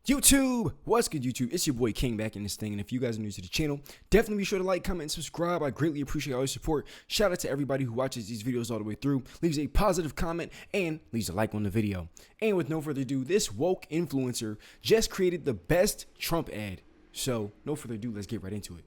YouTube, what's good YouTube? It's your boy King back in this thing, and if you guys are new to the channel, definitely be sure to like, comment, and subscribe. I greatly appreciate all your support. Shout out to everybody who watches these videos all the way through, leaves a positive comment, and leaves a like on the video. And with no further ado, this woke influencer just created the best Trump ad. So, no further ado, let's get right into it.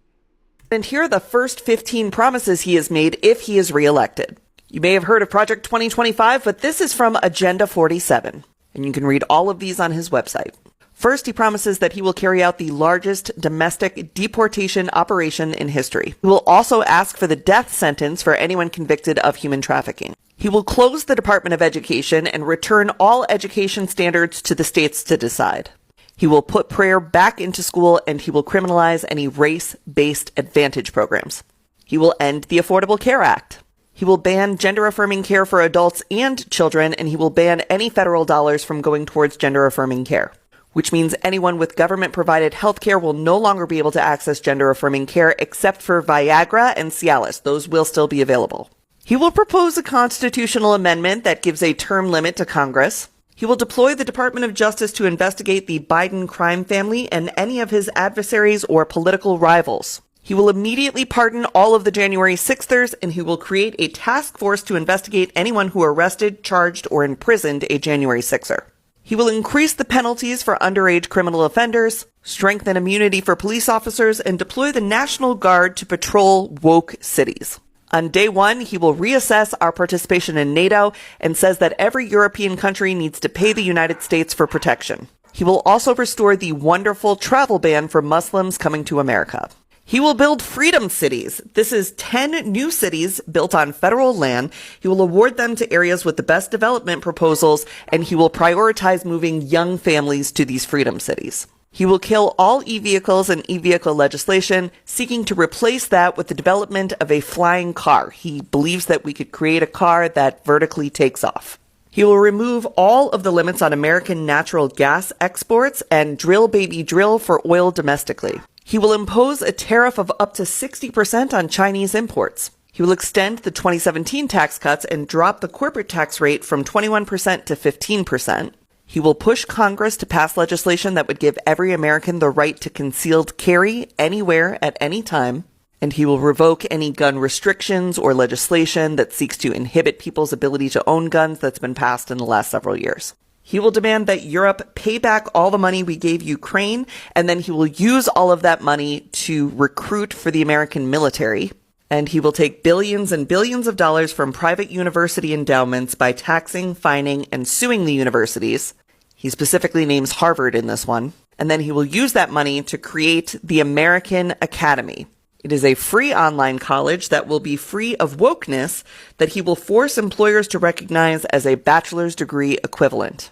And here are the first 15 promises he has made if he is reelected. You may have heard of Project 2025, but this is from Agenda 47, and you can read all of these on his website. First, he promises that he will carry out the largest domestic deportation operation in history. He will also ask for the death sentence for anyone convicted of human trafficking. He will close the Department of Education and return all education standards to the states to decide. He will put prayer back into school, and he will criminalize any race-based advantage programs. He will end the Affordable Care Act. He will ban gender-affirming care for adults and children, and he will ban any federal dollars from going towards gender-affirming care, which means anyone with government-provided health care will no longer be able to access gender-affirming care except for Viagra and Cialis. Those will still be available. He will propose a constitutional amendment that gives a term limit to Congress. He will deploy the Department of Justice to investigate the Biden crime family and any of his adversaries or political rivals. He will immediately pardon all of the January 6thers, and he will create a task force to investigate anyone who arrested, charged, or imprisoned a January 6er. He will increase the penalties for underage criminal offenders, strengthen immunity for police officers, and deploy the National Guard to patrol woke cities. On day one, he will reassess our participation in NATO and says that every European country needs to pay the United States for protection. He will also restore the wonderful travel ban for Muslims coming to America. He will build freedom cities. This is 10 new cities built on federal land. He will award them to areas with the best development proposals, and he will prioritize moving young families to these freedom cities. He will kill all e-vehicles and e-vehicle legislation, seeking to replace that with the development of a flying car. He believes that we could create a car that vertically takes off. He will remove all of the limits on American natural gas exports and drill baby drill for oil domestically. He will impose a tariff of up to 60% on Chinese imports. He will extend the 2017 tax cuts and drop the corporate tax rate from 21% to 15%. He will push Congress to pass legislation that would give every American the right to concealed carry anywhere at any time. And he will revoke any gun restrictions or legislation that seeks to inhibit people's ability to own guns that's been passed in the last several years. He will demand that Europe pay back all the money we gave Ukraine, and then he will use all of that money to recruit for the American military. And he will take billions and billions of dollars from private university endowments by taxing, fining, and suing the universities. He specifically names Harvard in this one. And then he will use that money to create the American Academy. It is a free online college that will be free of wokeness that he will force employers to recognize as a bachelor's degree equivalent.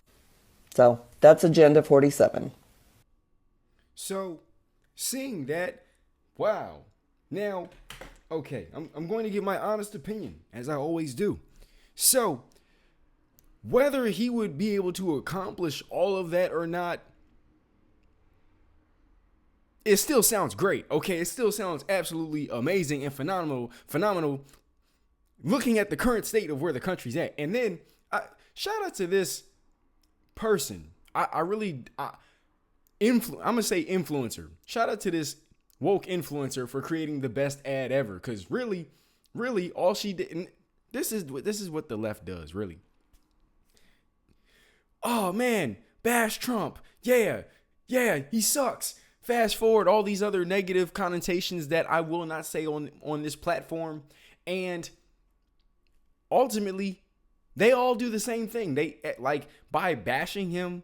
So that's Agenda 47. So, seeing that, wow. Now, okay, I'm going to give my honest opinion, as I always do. So, whether he would be able to accomplish all of that or not, it still sounds great, okay? It still sounds absolutely amazing and phenomenal, looking at the current state of where the country's at. And then, shout out to this person. I'm going to say influencer. Shout out to this woke influencer for creating the best ad ever. Because really, all she did, and this is what the left does, really. Oh, man, bash Trump. Yeah, he sucks. Fast forward all these other negative connotations that I will not say on this platform. And ultimately, they all do the same thing. They, like, by bashing him,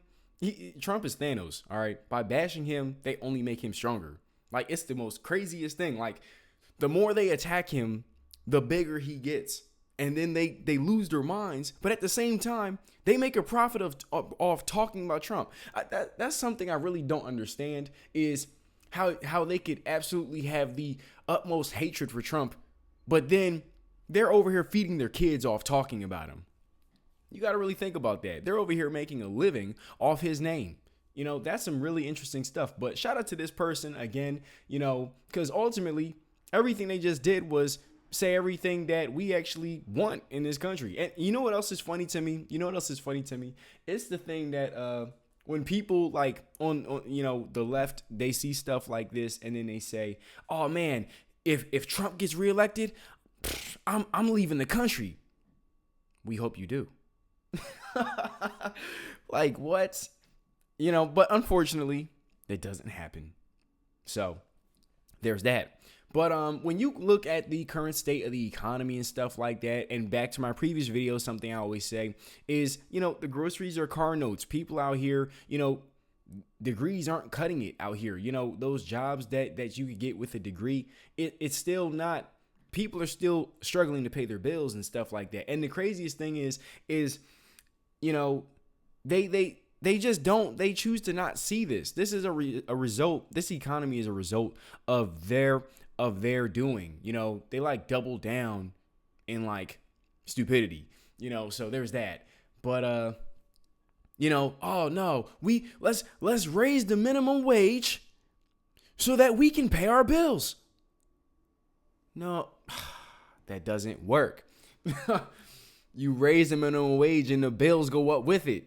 Trump is Thanos, all right? By bashing him, they only make him stronger. Like, it's the most craziest thing. Like, the more they attack him, the bigger he gets. And then they lose their minds. But at the same time, they make a profit of talking about Trump. That's something I really don't understand, is how they could absolutely have the utmost hatred for Trump, but then they're over here feeding their kids off talking about him. You got to really think about that. They're over here making a living off his name. You know, that's some really interesting stuff. But shout out to this person again, you know, because ultimately everything they just did was say everything that we actually want in this country. And you know what else is funny to me? It's the thing that when people like on the left, they see stuff like this and then they say, "Oh man, if Trump gets reelected, I'm leaving the country." We hope you do. Like what? But unfortunately, it doesn't happen. So there's that. But when you look at the current state of the economy and stuff like that, and back to my previous video, something I always say is, the groceries are car notes. People out here, degrees aren't cutting it out here. Those jobs that you could get with a degree, it's still not. People are still struggling to pay their bills and stuff like that. And the craziest thing is they just don't. They choose to not see this. This is a result. This economy is a result of their doing. They like double down in like stupidity. So there's that. But oh no, let's raise the minimum wage so that we can pay our bills. No, that doesn't work. You raise the minimum wage and the bills go up with it.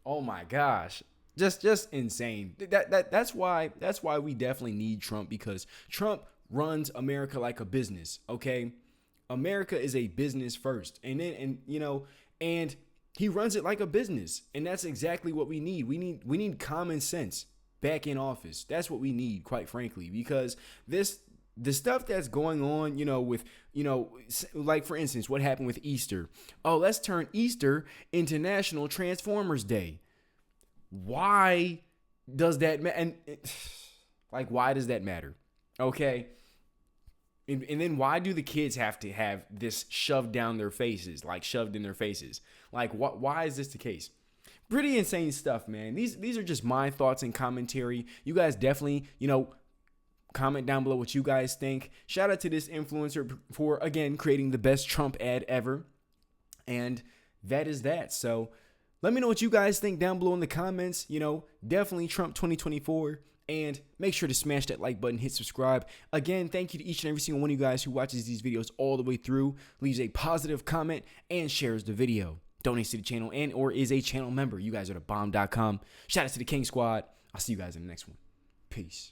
Oh my gosh. Just insane. That's why we definitely need Trump, because Trump runs America like a business, okay? America is a business first. And he runs it like a business. And that's exactly what we need. We need common sense back in office. That's what we need, quite frankly, because the stuff that's going on, with, like for instance, what happened with Easter. Oh, let's turn Easter into National Transformers Day. Why does that matter? And like, why does that matter? Okay. And then why do the kids have to have this shoved in their faces? Like, why is this the case? Pretty insane stuff, man. These are just my thoughts and commentary. You guys definitely, comment down below what you guys think. Shout out to this influencer for, again, creating the best Trump ad ever. And that is that. So let me know what you guys think down below in the comments. Definitely Trump 2024. And make sure to smash that like button, hit subscribe. Again, thank you to each and every single one of you guys who watches these videos all the way through, leaves a positive comment, and shares the video. Donates to the channel and or is a channel member. You guys are the bomb.com. Shout out to the King Squad. I'll see you guys in the next one. Peace.